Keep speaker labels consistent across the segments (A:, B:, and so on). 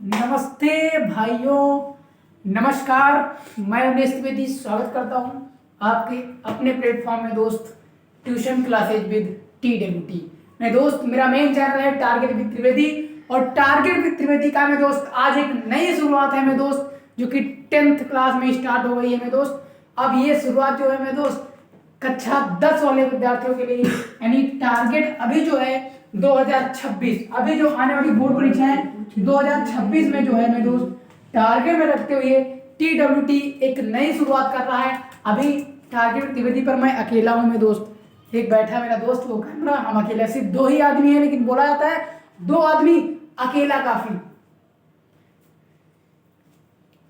A: नमस्ते भाइयों, नमस्कार। मैं उमेश त्रिवेदी स्वागत करता हूं आपके अपने प्लेटफॉर्म में दोस्त ट्यूशन क्लासेज विद TWT में। दोस्त मेरा मेन चैनल है टारगेट विद त्रिवेदी, और टारगेट विद त्रिवेदी का में दोस्त आज एक नई शुरुआत है में दोस्त, जो कि 10th क्लास में स्टार्ट हो गई है में दोस्त। अब ये शुरुआत जो है में दोस्त कक्षा 10 वाले विद्यार्थियों के लिए, यानी टारगेट अभी जो है 2026, अभी जो आने वाली बोर्ड परीक्षा है 2026 में जो है मेरे दोस्त, टारगेट में रखते हुए TWT एक नई शुरुआत कर रहा है। अभी टारगेट त्रिवेदी पर मैं अकेला हूं मेरे दोस्त, एक बैठा मेरा दोस्त वो कैमरा, हम अकेले सिर्फ 2 ही आदमी है, लेकिन बोला जाता है 2 आदमी अकेला काफी,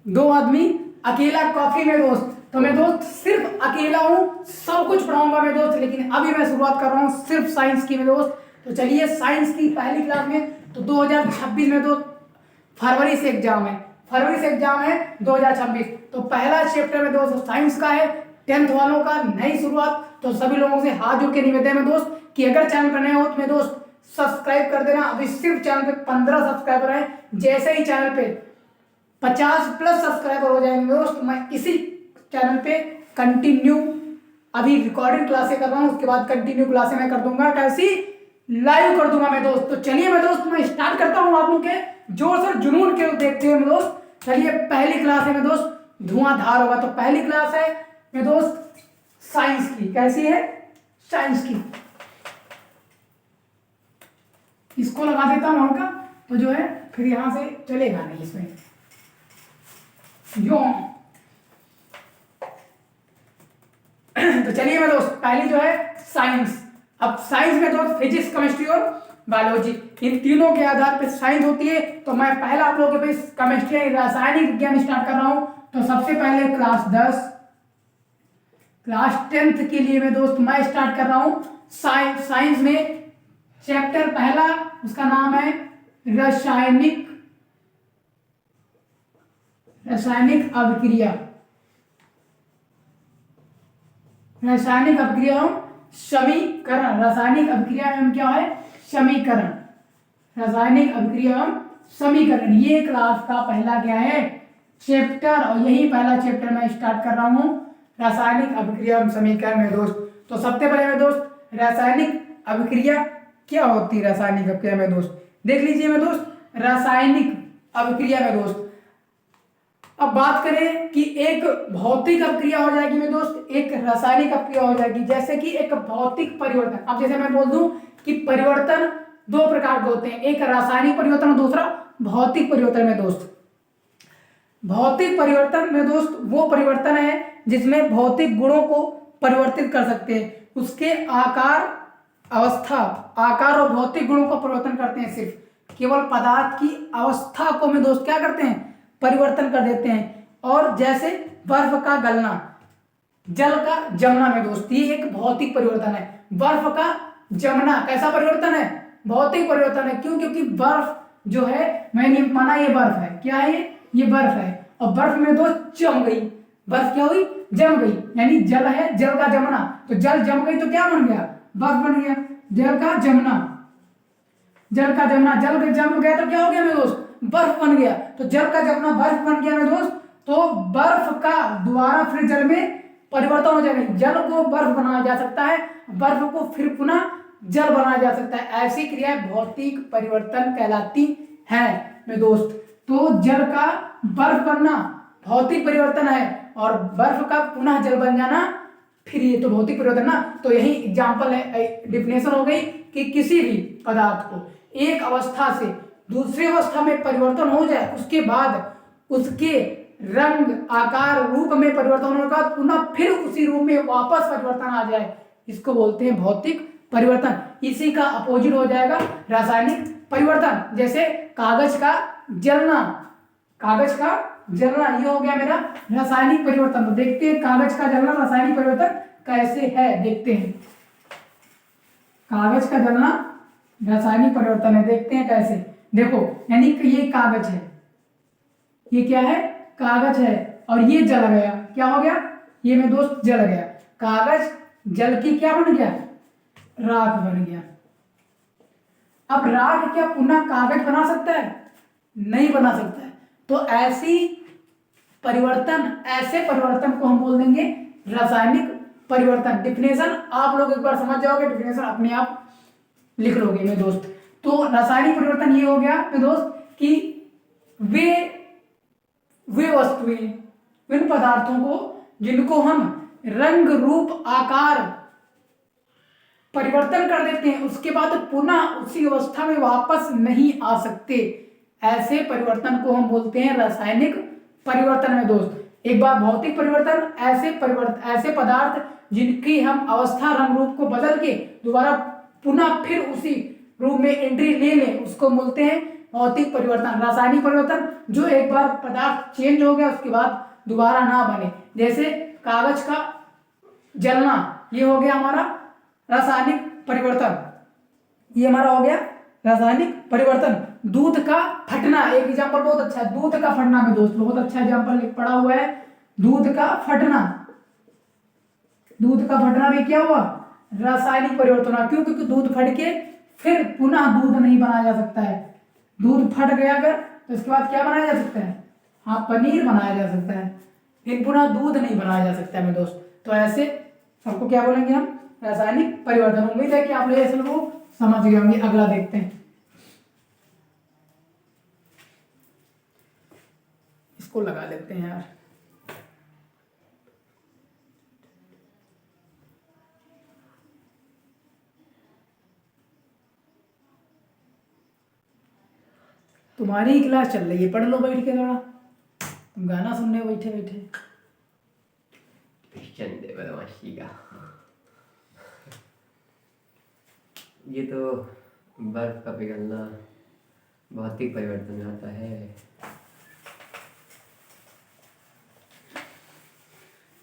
A: 2 आदमी अकेला काफी में दोस्त। तो मैं दोस्त सिर्फ अकेला हूँ, सब कुछ पढ़ाऊंगा मैं दोस्त, लेकिन अभी मैं शुरुआत कर रहा हूँ सिर्फ साइंस की में दोस्त। तो चलिए, साइंस की पहली क्लास में तो 2026 में दोस्त फरवरी से एग्जाम है, 2026। तो पहला चैप्टर में दोस्त साइंस का है, 10th वालों का नई शुरुआत। तो सभी लोगों से हाथ जोड़ के निवेदन है दोस्त कि अगर चैनल पर नए हो तो मैं दोस्त सब्सक्राइब कर देना। अभी सिर्फ चैनल पे 15 सब्सक्राइबर हैं, जैसे ही चैनल पे 50+ सब्सक्राइबर हो जाएंगे दोस्त, मैं इसी चैनल पे कंटिन्यू अभी रिकॉर्डिंग क्लासें कर रहा हूँ, उसके बाद कंटिन्यू क्लासें मैं कर दूंगा, कैसी लाइव कर दूंगा मैं दोस्त। तो चलिए मैं दोस्त मैं स्टार्ट करता हूँ आप लोग के जोर से जुनून के देखते हुए मैं दोस्त। चलिए, पहली क्लास है मैं दोस्त, धुआंधार होगा। तो पहली क्लास है मैं दोस्त साइंस की। कैसी है? साइंस की। इसको लगा देता हूँ हल्का, तो जो है फिर यहां से चलेगा नहीं इसमें यो। तो चलिए मैं दोस्त, पहली जो है साइंस। अब साइंस में दोस्त फिजिक्स, केमिस्ट्री और बायोलॉजी, इन तीनों के आधार पर साइंस होती है। तो मैं पहला आप लोगों के पास केमिस्ट्री रासायनिक विज्ञान स्टार्ट कर रहा हूं। तो सबसे पहले क्लास 10 क्लास 10th के लिए मैं दोस्त मैं स्टार्ट कर रहा हूं साइंस में चैप्टर पहला, उसका नाम है रासायनिक अभिक्रिया। रासायनिक अभिक्रिया एवं समीकरण। रासायनिक अभिक्रिया एवं क्या है? समीकरण। रासायनिक अभिक्रिया एवं समीकरण, ये क्लास का पहला क्या है? चैप्टर। और यही पहला चैप्टर मैं स्टार्ट कर रहा हूं, रासायनिक अभिक्रिया एवं समीकरण में दोस्त। तो सबसे पहले में दोस्त रासायनिक अभिक्रिया क्या होती है? रासायनिक अभिक्रिया में दोस्त देख लीजिए में दोस्त, रासायनिक अभिक्रिया में दोस्त अब बात करें कि एक भौतिक अभिक्रिया हो जाएगी में दोस्त, एक रासायनिक अभिक्रिया हो जाएगी। जैसे कि एक भौतिक परिवर्तन, अब जैसे मैं बोल दूं कि परिवर्तन 2 प्रकार के होते हैं, एक रासायनिक परिवर्तन और दूसरा भौतिक परिवर्तन में दोस्त। भौतिक परिवर्तन में दोस्त वो परिवर्तन है जिसमें भौतिक गुणों को परिवर्तित कर सकते हैं, उसके आकार, अवस्था, आकार और भौतिक गुणों का परिवर्तन करते हैं। सिर्फ केवल पदार्थ की अवस्था को में दोस्त क्या करते हैं? परिवर्तन कर देते हैं। और जैसे बर्फ का गलना, जल का जमना में दोस्त, ये एक भौतिक परिवर्तन है। बर्फ का जमना कैसा परिवर्तन है? भौतिक परिवर्तन है। क्यों? क्योंकि बर्फ जो है, मैंने माना ये बर्फ है, क्या है ये बर्फ है, और बर्फ में दोस्त जम गई, बर्फ क्या हुई? जम गई, यानी जल है, जल का जमना। तो जल जम गई तो क्या बन गया? बर्फ बन गया। जल का जमना, जल जम गया तो क्या हो गया मेरे दोस्त? बर्फ बन गया। तो जल का जमना बर्फ बन गया मेरे दोस्त। तो बर्फ का दोबारा फिर जल में परिवर्तन हो जाएगा। जल को बर्फ बनाया जा सकता है, बर्फ को फिर पुनः जल बनाया जा सकता है। ऐसी क्रियाएं भौतिक परिवर्तन कहलाती है मेरे दोस्त। तो जल का बर्फ बनना भौतिक परिवर्तन है, और बर्फ का पुनः जल बन जाना फिर ये तो भौतिक परिवर्तन ना। तो यही एग्जाम्पल है, डिफिनेशन हो गई कि किसी भी पदार्थ को एक अवस्था से दूसरी अवस्था में परिवर्तन हो जाए, उसके बाद उसके रंग, आकार, रूप में परिवर्तन होने के बाद पुनः फिर उसी रूप में वापस परिवर्तन आ जाए, इसको बोलते हैं भौतिक परिवर्तन। इसी का अपोजिट हो जाएगा रासायनिक परिवर्तन। जैसे कागज का जलना, ये हो गया मेरा रासायनिक परिवर्तन। तो देखते हैं कागज का जलना रासायनिक परिवर्तन कैसे है, देखते हैं। कागज का जलना रासायनिक परिवर्तन है, देखते हैं कैसे। देखो, यानी कि ये कागज है, ये क्या है? कागज है, और ये जल गया, क्या हो गया? ये मेरे दोस्त जल गया। कागज जल की क्या बन गया? राख बन गया। अब राख क्या पुनः कागज बना सकता है? नहीं बना सकता है। तो ऐसे परिवर्तन को हम बोल देंगे रासायनिक परिवर्तन। डिफिनेशन आप लोग एक बार समझ जाओगे, डिफिनेशन अपने आप लिख लोगे मेरे दोस्त। तो रासायनिक परिवर्तन ये हो गया मेरे दोस्त कि वे वस्तुएं, विभिन्न पदार्थों को जिनको हम रंग रूप आकार परिवर्तन कर देते हैं, उसके बाद पुनः उसी अवस्था में वापस नहीं आ सकते, ऐसे परिवर्तन को हम बोलते हैं रासायनिक परिवर्तन में दोस्त। एक बार भौतिक परिवर्तन, ऐसे पदार्थ जिनकी हम अवस्था रंग रूप को बदल के दोबारा पुनः फिर उसी रूप में एंट्री ले लें, उसको बोलते हैं भौतिक परिवर्तन। रासायनिक परिवर्तन जो एक बार पदार्थ चेंज हो गया उसके बाद दोबारा ना बने, जैसे कागज का जलना, ये हो गया हमारा रासायनिक परिवर्तन, ये हमारा हो गया रासायनिक परिवर्तन। दूध का फटना एक एग्जांपल बहुत अच्छा है, दूध का फटना में दोस्त बहुत अच्छा एग्जांपल पड़ा हुआ है, दूध का फटना। दूध का फटना भी क्या हुआ, रासायनिक परिवर्तन हुआ। क्यों? क्योंकि दूध फट के फिर पुनः दूध नहीं बनाया जा सकता है। दूध फट गया अगर तो इसके बाद क्या बनाया जा सकता है, हाँ पनीर बनाया जा सकता है, फिर पुनः दूध नहीं बनाया जा सकता है मेरे दोस्त। तो ऐसे सबको क्या बोलेंगे हम, रासायनिक परिवर्तन। उम्मीद है कि आप लोग ऐसे लोग समझ गए होंगे। अगला देखते हैं, इसको लगा लेते हैं यार। तुम्हारी क्लास चल रही है, पढ़ लो बैठ के थोड़ा, तुम गाना सुनने बैठे बैठे।
B: चंदे बदमाशी का ये तो बर्फ का पिघलना भौतिक परिवर्तन में आता है।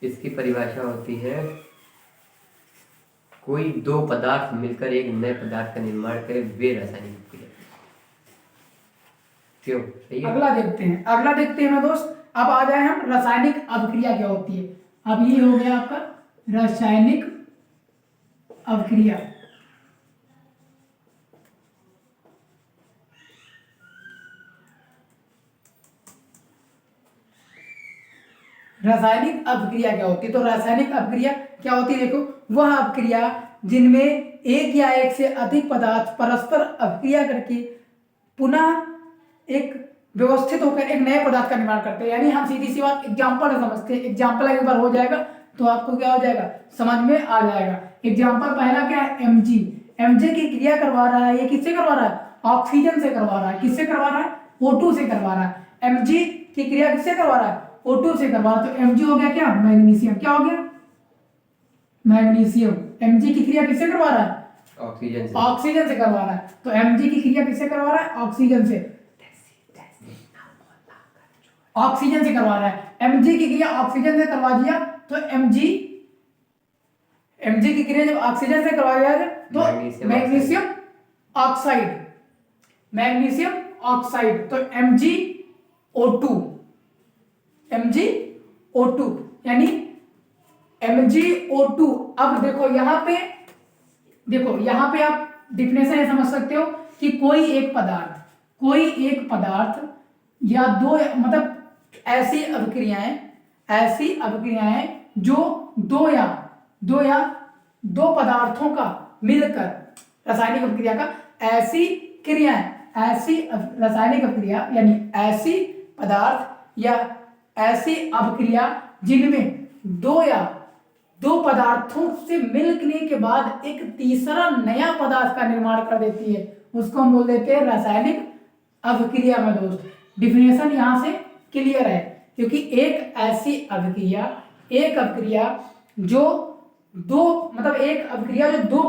B: इसकी परिभाषा होती है कोई दो पदार्थ मिलकर एक नए पदार्थ का निर्माण करे, वे रासायनिक क्रिया। क्यों? सही है।
A: अगला देखते हैं ना दोस्त। अब आ जाए हम रासायनिक अभिक्रिया क्या होती है। अब ये हो गया आपका रासायनिक अभिक्रिया। रासायनिक अभिक्रिया क्या होती है, तो रासायनिक अभिक्रिया क्या होती है, देखो वह अभिक्रिया जिनमें एक या एक से अधिक पदार्थ परस्पर अभिक्रिया करके पुनः एक व्यवस्थित होकर एक नए पदार्थ का निर्माण करते हैं। यानी हम सीधी सी बात एग्जाम्पल समझते हैं, एग्जाम्पल एक बार हो जाएगा तो आपको क्या हो जाएगा, समझ में आ जाएगा। एग्जाम्पल पहला क्या है, एमजी। एमजे की क्रिया करवा रहा है, ये किससे करवा रहा है, ऑक्सीजन से करवा रहा है। किससे करवा रहा है, O2 से करवा रहा है। एमजी की क्रिया किससे करवा रहा है, O2 से करवा रहा है। तो एमजी हो गया क्या, मैग्नीशियम। क्या हो गया, मैग्नीशियम। एमजी की क्रिया किससे करवा रहा है, ऑक्सीजन से करवा रहा है। तो एमजी की क्रिया किससे करवा रहा है, ऑक्सीजन से करवा रहा है। एमजी की क्रिया ऑक्सीजन से करवा दिया तो एमजी की क्रिया जब ऑक्सीजन से करवा दिया तो मैग्नीशियम ऑक्साइड। तो MgO2 यानी MgO2। अब देखो यहाँ पे आप डिफिनेशन समझ सकते हो कि कोई एक पदार्थ या दो, मतलब ऐसी अभिक्रियाएं जो दो पदार्थों का मिलकर रासायनिक अभिक्रिया का रासायनिक अभिक्रिया यानी ऐसी पदार्थ या ऐसी अभिक्रिया जिनमें दो पदार्थों से मिलने के बाद एक तीसरा नया पदार्थ का निर्माण कर देती है, उसको हम बोल देते हैं रासायनिक अभिक्रिया में दोस्त। डिफिनेशन यहां से क्लियर है, क्योंकि एक अभिक्रिया जो दो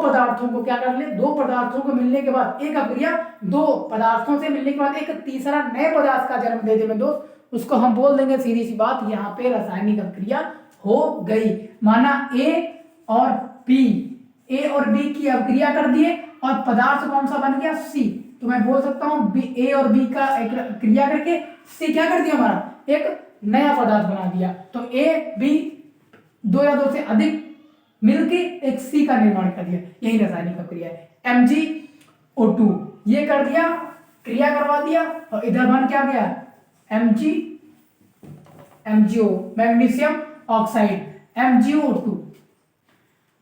A: पदार्थों को क्या कर ले, दो पदार्थों को मिलने के बाद एक अभिक्रिया दो पदार्थों से मिलने के बाद एक तीसरा नए पदार्थ का जन्म दे दे दोस्त, उसको हम बोल देंगे सीधी सी बात, यहाँ पे रासायनिक अभिक्रिया हो गई। माना ए और बी की अभिक्रिया कर दिए और पदार्थ कौन सा बन गया, सी। तो मैं बोल सकता हूँ ए और बी का एक क्रिया करके सी क्या कर दिया, हमारा एक नया पदार्थ बना दिया। तो ए बी दो या दो से अधिक मिलके एक सी का निर्माण कर दिया, यही रासायनिक अभिक्रिया है। MgO2 ये कर दिया क्रिया करवा दिया और इधर बन क्या गया MgO, मैग्नीशियम ऑक्साइड, MgO2।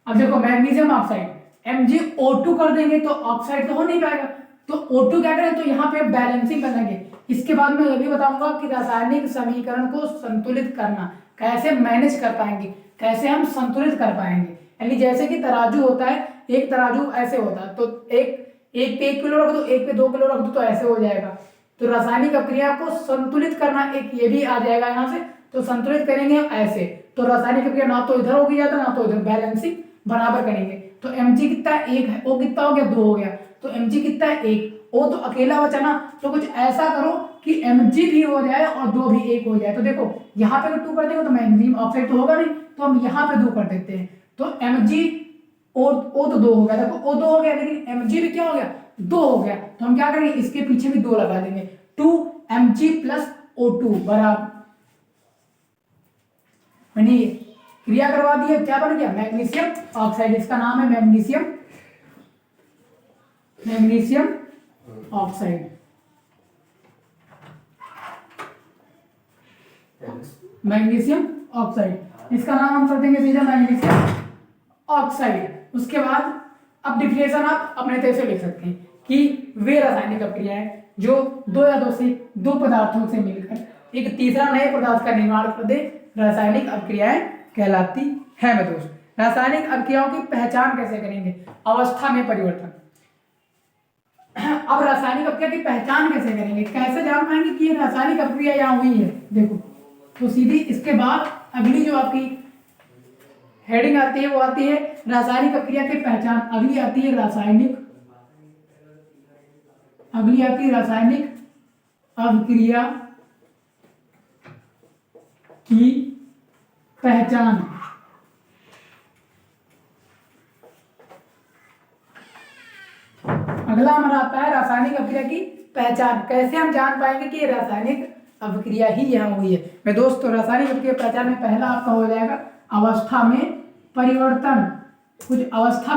A: अब देखो मैग्नीशियम ऑक्साइड MgO2 कर देंगे तो ऑक्साइड तो हो नहीं पाएगा, तो O2 क्या करें, तो यहाँ पे बैलेंसिंग करेंगे। इसके बाद मैं ये भी बताऊंगा कि रासायनिक समीकरण को संतुलित करना कैसे मैनेज कर पाएंगे, कैसे हम संतुलित कर पाएंगे। यानी जैसे कि तराजू होता है, एक तराजू ऐसे होता है, तो एक पे 1 किलो रख दो, एक पे 2 किलो रख दो, तो ऐसे हो जाएगा। तो रासायनिक अभिक्रिया को संतुलित करना एक ये भी आ जाएगा यहाँ से, तो संतुलित करेंगे हम ऐसे, तो रासायनिक अभिक्रिया ना तो इधर होगी जाता ना तो इधर, बैलेंसिंग बराबर करेंगे। तो Mg कितना 1 है, O कितना हो गया 2 हो गया, तो Mg कितना है 1, O तो अकेला बचा ना, तो कुछ ऐसा करो कि Mg भी हो जाए और 2 भी 1 हो जाए। तो देखो यहाँ पे अगर 2 कर देंगे तो मैग्नीशियम ऑक्साइड तो होगा नहीं, तो हम यहाँ पे 2 कर देते हैं, तो Mg O तो 2 हो गया, देखो O 2 हो गया, लेकिन Mg भी क्या हो गया 2 हो गया, तो हम क्या करेंगे इसके पीछे भी 2 लगा देंगे, 2Mg + O2 बराबर, मैंने क्रिया करवा दी है, क्या बन गया मैग्नीशियम ऑक्साइड, इसका नाम है मैग्नीशियम ऑक्साइड। मैग्नीशियम ऑक्साइड, इसका नाम हम कर देंगे सीधा मैग्नीशियम ऑक्साइड। उसके बाद अब डिफिनेशन आप अपने तरह से लिख सकते हैं कि वे रासायनिक अभिक्रियाएं जो 2 या 2 से 2 पदार्थों से मिलकर एक तीसरा नए पदार्थ का निर्माण कर दे, रासायनिक अभिक्रियाएं कहलाती है। मैं दोस्त, रासायनिक अभिक्रियाओं की पहचान कैसे करेंगे, अवस्था में परिवर्तन। अब रासायनिक अभिक्रिया की पहचान कैसे करेंगे, कैसे जान पाएंगे कि ये रासायनिक अभिक्रिया यहाँ हुई है, देखो तो सीधी इसके बाद अगली जो आपकी हेडिंग आती है वो आती है रासायनिक अभिक्रिया की पहचान, अगली आती है रासायनिक अभिक्रिया की पहचान। अगला हमारा आता है रासायनिक अभिक्रिया की पहचान, कैसे हम जान पाएंगे कि रासायनिक अभिक्रिया ही यहाँ हुई है। मैं दोस्तों रासायनिक अभिक्रिया पहचान में पहला आपका हो जाएगा अवस्था में परिवर्तन, कुछ अवस्था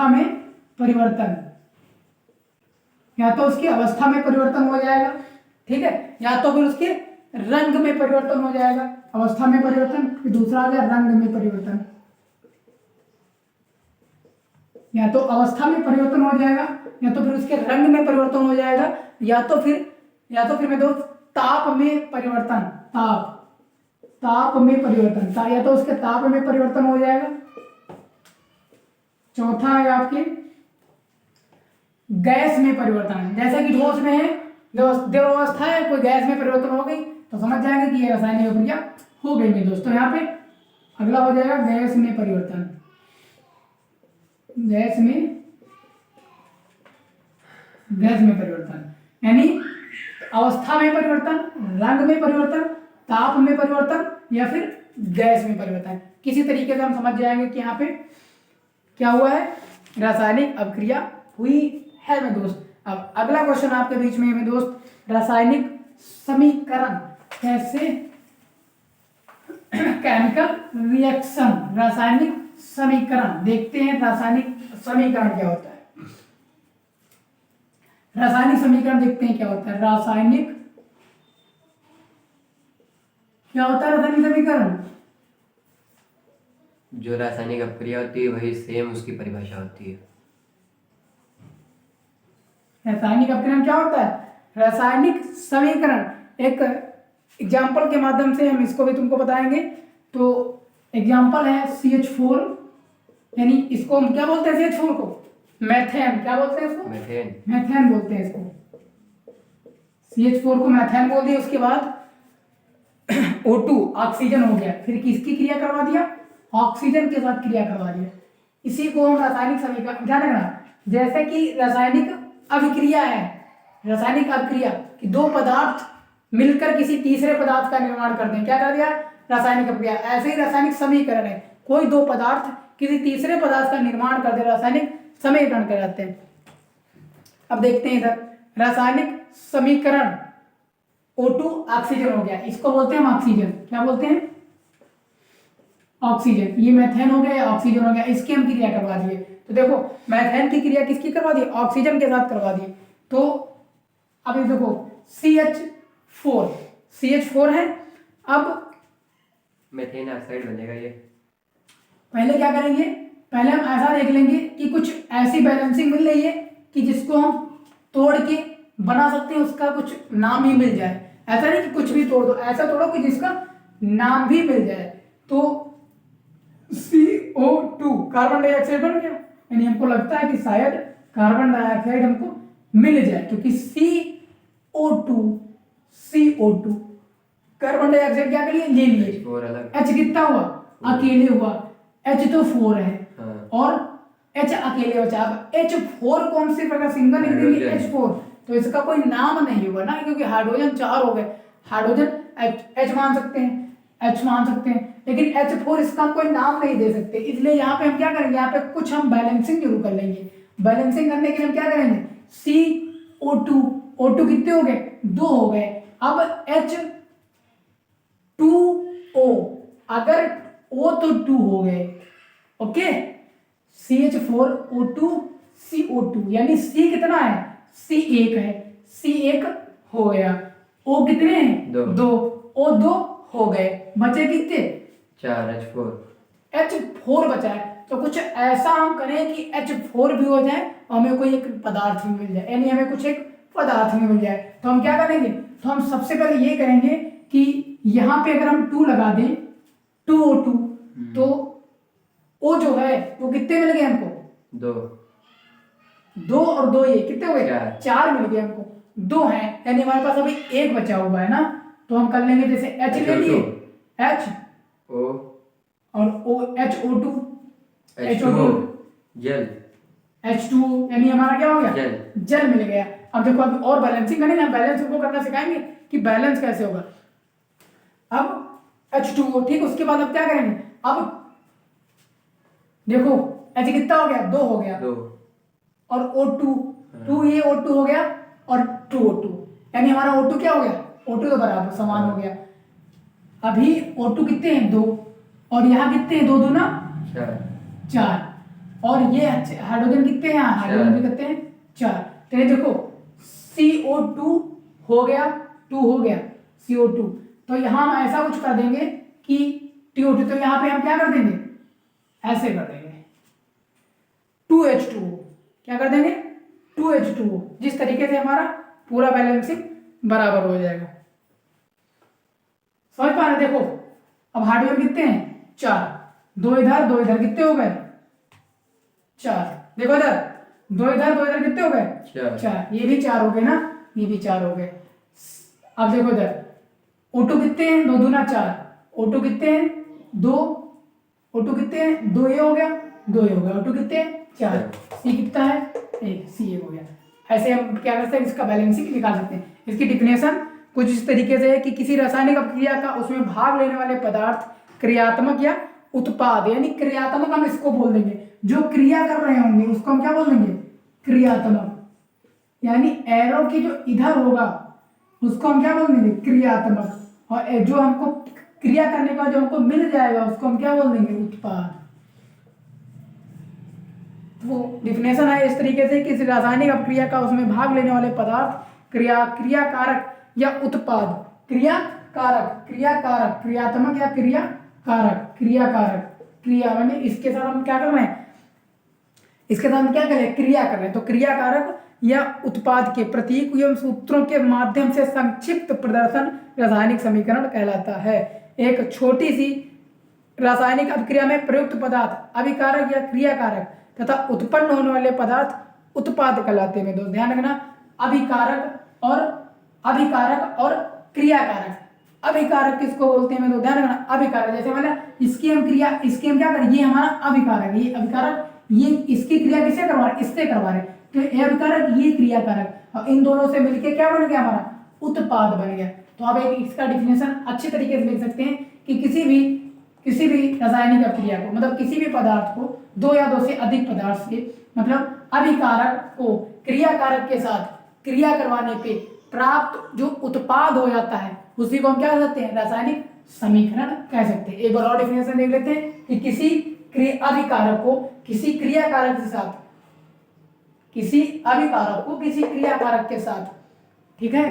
A: में परिवर्तन, या तो उसकी अवस्था में परिवर्तन हो जाएगा, ठीक है, या तो फिर उसके रंग में परिवर्तन हो जाएगा, अवस्था में परिवर्तन, फिर दूसरा आ गया रंग में परिवर्तन, या तो अवस्था में परिवर्तन हो जाएगा, या तो फिर उसके रंग में परिवर्तन हो जाएगा, या तो फिर मैं दोस्त ताप में परिवर्तन, ताप में परिवर्तन, या तो उसके ताप में परिवर्तन हो जाएगा। चौथा है आपके गैस में परिवर्तन, जैसे कि ठोस में है द्रवावस्था है, कोई गैस में परिवर्तन हो गई तो समझ जाएंगे कि ये रासायनिक अभिक्रिया हो गई है दोस्तों। यहाँ पे अगला हो जाएगा गैस में परिवर्तन, गैस में परिवर्तन, यानी अवस्था में परिवर्तन, रंग में परिवर्तन, ताप में परिवर्तन, या फिर गैस में परिवर्तन। किसी तरीके से हम समझ जाएंगे कि यहाँ पे क्या हुआ है, रासायनिक अभिक्रिया हुई है मेरे दोस्त। अब अगला क्वेश्चन आपके बीच में है मेरे दोस्त, रासायनिक समीकरण कैसे, केमिकल रिएक्शन, रासायनिक समीकरण देखते हैं। रासायनिक समीकरण क्या होता है, रासायनिक समीकरण देखते हैं क्या होता है, रासायनिक समीकरण,
B: जो रासायनिक अभिक्रिया होती है वही सेम उसकी परिभाषा होती है।
A: रासायनिक अभिक्रिया क्या होता है, रासायनिक समीकरण। एक एग्जाम्पल के माध्यम से हम इसको भी तुमको बताएंगे। तो एग्जाम्पल है CH4, यानी इसको हम क्या बोलते हैं, CH4 को मैथेन, क्या बोलते हैं इसको, मैथेन बोलते हैं इसको। CH4 को मैथेन बोल दिया, उसके बाद O2 ऑक्सीजन हो गया, फिर किसकी क्रिया करवा दिया, ऑक्सीजन के साथ क्रिया करवा दिया। इसी को हम रासायनिक समीकरण, ध्यान रखना, जैसे कि रासायनिक अभिक्रिया है, रासायनिक अभिक्रिया कि 2 पदार्थ मिलकर किसी तीसरे पदार्थ का निर्माण करते हैं, क्या कर दिया, रासायनिक अभिक्रिया। ऐसे ही रासायनिक समीकरण है, कोई 2 पदार्थ किसी तीसरे पदार्थ का निर्माण कर दे, रासायनिक समीकरण कहलाते हैं। अब देखते हैं इधर रासायनिक समीकरण, O2 ऑक्सीजन हो गया, इसको बोलते हैं हम ऑक्सीजन, क्या बोलते हैं, ऑक्सीजन। ये मैथेन हो गया, ऑक्सीजन हो गया, इसकी हम क्रिया करवा दिए। तो देखो मैथेन की क्रिया किसकी करवा दी, ऑक्सीजन के साथ करवा दी। तो अब ये देखो CH4, CH4 है। अब
B: मीथेन ऑक्साइड बनेगा ये।
A: पहले क्या करेंगे, पहले हम ऐसा देख लेंगे कि कुछ ऐसी बैलेंसिंग मिल रही है कि जिसको हम तोड़ के बना सकते हैं, उसका कुछ नाम ही मिल जाए। ऐसा नहीं कि कुछ भी तोड़ दो, ऐसा तोड़ो कि जिसका नाम भी मिल जाए। तो CO2 कार्बन डाइऑक्साइड बन गया, यानी हमको लगता है कि शायद कार्बन डाइऑक्साइड हमको मिल जाए, क्योंकि CO2 कार्बन डाइऑक्साइड क्या करिए, ले लिए।
B: और अलग
A: H कितना हुआ, अकेले हुआ, H तो 4 है।
B: हाँ।
A: और H अकेले बचा। अब H4 कौन सी प्रकार सिंगल लिख देंगे,
B: हाइड्रोजन।
A: H4, तो इसका कोई नाम नहीं हुआ ना, क्योंकि हाइड्रोजन 4 हो गए। हाइड्रोजन H मान सकते हैं, H मान सकते हैं, लेकिन H4 इसका हम कोई नाम नहीं दे सकते। इसलिए यहाँ पे हम क्या करेंगे, यहाँ पे कुछ हम बैलेंसिंग जरूर कर लेंगे। बैलेंसिंग करने के लिए हम क्या करेंगे, CO2, O2 कितने हो गए, 2 हो गए। अब H2O, अगर O तो 2 हो गए, ओके, CH4O2 CO2, यानी C कितना है, C 1 है, C 1 हो गया। O कितने हैं, 2, O 2 हो गए, बचे कितने,
B: 4 H4।
A: H4 बचा है। तो कुछ ऐसा हम करें कि H4 भी हो जाए और हमें कोई एक पदार्थ भी मिल जाए, यानी हमें कुछ एक पदार्थ भी मिल जाए। तो हम क्या करेंगे, तो हम सबसे पहले ये करेंगे कि यहाँ पे अगर हम 2 लगा दें, 2O2, तो O जो है वो कितने मिल गए हमको, 2 और 2 ये कितने हो गए, 4 मिल गए हमको। 2 है, यानी हमारे पास अभी 1 बचा हुआ है ना। तो हम कर लेंगे, जैसे H ले लिए, H
B: O
A: और O, HO2,
B: H2O जल,
A: H2, यानी हमारा क्या हो गया,
B: जल।
A: जल मिल गया। अब देखो अभी और बैलेंसिंग करेंगे, हम बैलेंस को करना सिखाएंगे कि बैलेंस कैसे होगा। अब H2O, ठीक, उसके बाद अब क्या करेंगे, अब देखो H कितना हो गया, 2 हो गया,
B: 2
A: और O2, 2 ये O2 हो गया और 2O2, यानी हमारा O2 क्या हो गया, O2 तो बराबर समान हो गया। अभी O2 कितने हैं, 2, और यहाँ कितने हैं, 2 2 ना 4, और ये हाइड्रोजन कितने हैं, हाइड्रोजन भी कितने हैं, 4। तो ये देखो CO2 हो गया, 2 हो गया CO2। तो यहाँ हम ऐसा कुछ कर देंगे कि TO2, तो यहाँ पे हम क्या कर देंगे, ऐसे कर देंगे 2H2O, क्या कर देंगे 2H2O, जिस तरीके से हमारा पूरा बैलेंसिंग बराबर हो जाएगा। समझ पा रहे, देखो अब हाइड्रोजन कितने हैं, 4, 2 इधर 2 इधर, कितने हो गए, 4। देखो इधर 2 इधर 2 इधर, कितने हो गए, 4। ये भी 4 हो गए ना, ये भी 4 हो गए। अब देखो इधर O2 कितने हैं, 2 दूना 4, O2 कितने हैं, 2, O2 कितने हैं, 2 ये हो गया, 2 ये हो गया, O2 कितने हैं, 4, C कितना है, 1, C ये हो गया। ऐसे हम क्या कर सकते हैं, इसका बैलेंसिंग निकाल सकते हैं। इसकी डिफिनेशन कुछ इस तरीके से है कि किसी रासायनिक अभिक्रिया का उसमें भाग लेने वाले पदार्थ क्रियात्मक या उत्पाद, यानी क्रियात्मक हम इसको बोल देंगे, जो क्रिया कर रहे होंगे उसको हम क्या बोल देंगे, क्रियात्मक, यानी एरो की जो इधर होगा उसको हम क्या बोल देंगे, क्रियात्मक, और जो हमको क्रिया करने का जो हमको मिल जाएगा उसको हम क्या बोल देंगे, उत्पाद। वो डिफिनेशन है इस तरीके से कि किसी रासायनिक अपक्रिया का उसमें भाग लेने वाले पदार्थ क्रिया कारक या उत्पाद, क्रियाकारक, क्रियात्मक या क्रिया, माने इसके साथ हम क्या कर रहे हैं, इसके साथ हम क्या कर रहे हैं, क्रिया कर रहे हैं। तो क्रियाकारक या उत्पाद के प्रतीक एवं सूत्रों के माध्यम से संक्षिप्त प्रदर्शन रासायनिक समीकरण कहलाता है। एक छोटी सी रासायनिक अभिक्रिया में प्रयुक्त पदार्थ अभिकारक या क्रियाकारक तथा उत्पन्न होने वाले पदार्थ उत्पाद कहलाते हैं। दोस्त ध्यान रखना, अभिकारक और क्रियाकारक। अभिकारक किसको बोलते हैं, तो ध्यान रखना, अभिकारक जैसे मतलब इसकी हम क्या करें, ये हमारा अभिकारक, ये अभिकारक, ये इसकी क्रिया किससे करवा रहे, इससे करवा रहे, तो ये अभिकारक, ये क्रियाकारक, और इन दोनों से मिलकर क्या बन गया, हमारा उत्पाद बन गया। तो आप एक इसका डिफिनेशन अच्छे तरीके से लिख सकते हैं कि किसी भी रासायनिक अभिक्रिया को, मतलब किसी भी पदार्थ को, 2 या 2 से अधिक पदार्थ से, मतलब अभिकारक को क्रियाकारक के साथ क्रिया करवाने पे प्राप्त जो उत्पाद हो जाता है उसी को हम क्या कह सकते हैं, रासायनिक समीकरण कह सकते हैं। एक बार और डिफिनेशन देख लेते हैं कि किसी अभिकारक को किसी क्रियाकारक के साथ, किसी अभिकारक को किसी क्रियाकारक के साथ ठीक है।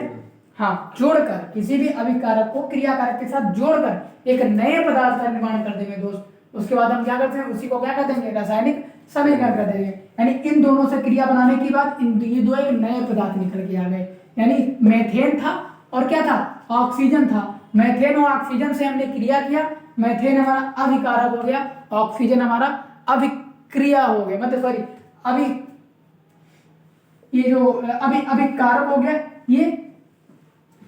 A: हाँ, जोड़कर किसी भी अभिकारक को क्रिया कारक के साथ जोड़कर एक नए पदार्थ का निर्माण कर देंगे दोस्त। उसके बाद हम क्या करते हैं, उसी को क्या कर देंगे, रासायनिक समीकरण कर देंगे। यानी इन दोनों से क्रिया बनाने के बाद ये दो एक नए पदार्थ निकल के आ गए। यानी मेथेन था और क्या था, ऑक्सीजन था। मेथेन और ऑक्सीजन से हमने क्रिया किया, मेथेन हमारा अभिकारक हो गया, ऑक्सीजन हमारा अभिक्रिया हो गया, मतलब सॉरी अभि ये जो अभिकारक हो गया, ये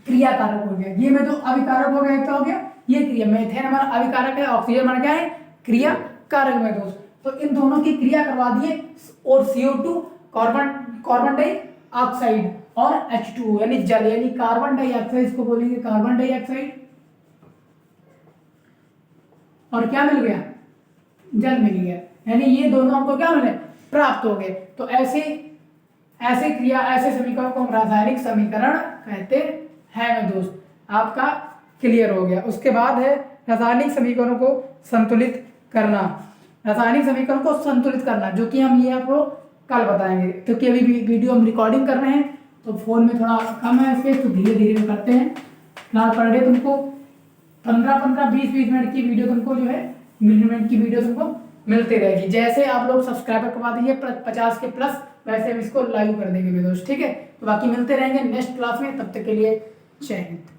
A: क्रिया कारक हो गया। ये में तो अभिकारक हो गया, क्या हो गया, ये क्रिया। मेथेन हमारा अभिकारक है, ऑक्सीजन हमारा क्या है, क्रिया कारक में दोस्त। तो इन दोनों की क्रिया करवा दिए और CO2 कार्बन डाइऑक्साइड और H2 यानी जल, यानी कार्बन डाइऑक्साइड, इसको बोलेंगे कार्बन डाइऑक्साइड, और क्या मिल गया, जल मिल गया। यानी ये दोनों हमको क्या मिले, प्राप्त हो गए। तो ऐसे ऐसे समीकरण को हम रासायनिक समीकरण कहते हैं मेरे दोस्त। आपका क्लियर हो गया। उसके बाद है रासायनिक समीकरणों को संतुलित करना। रासायनिक समीकरण को संतुलित करना, जो कि हम ये आपको कल बताएंगे, क्योंकि अभी वीडियो हम रिकॉर्डिंग कर रहे हैं तो फोन में थोड़ा कम है स्पेस, तो धीरे धीरे करते हैं। फिलहाल पर डे तुमको 15-15, 20-20 मिनट की वीडियो तुमको जो है, मिनट की वीडियो तुमको मिलती रहेगी। जैसे आप लोग सब्सक्राइबर करवा दीजिए 50 के प्लस, वैसे हम इसको लाइव कर देंगे मेरे दोस्त, ठीक है। तो बाकी मिलते रहेंगे नेक्स्ट क्लास में, तब तक के लिए जय हिंद।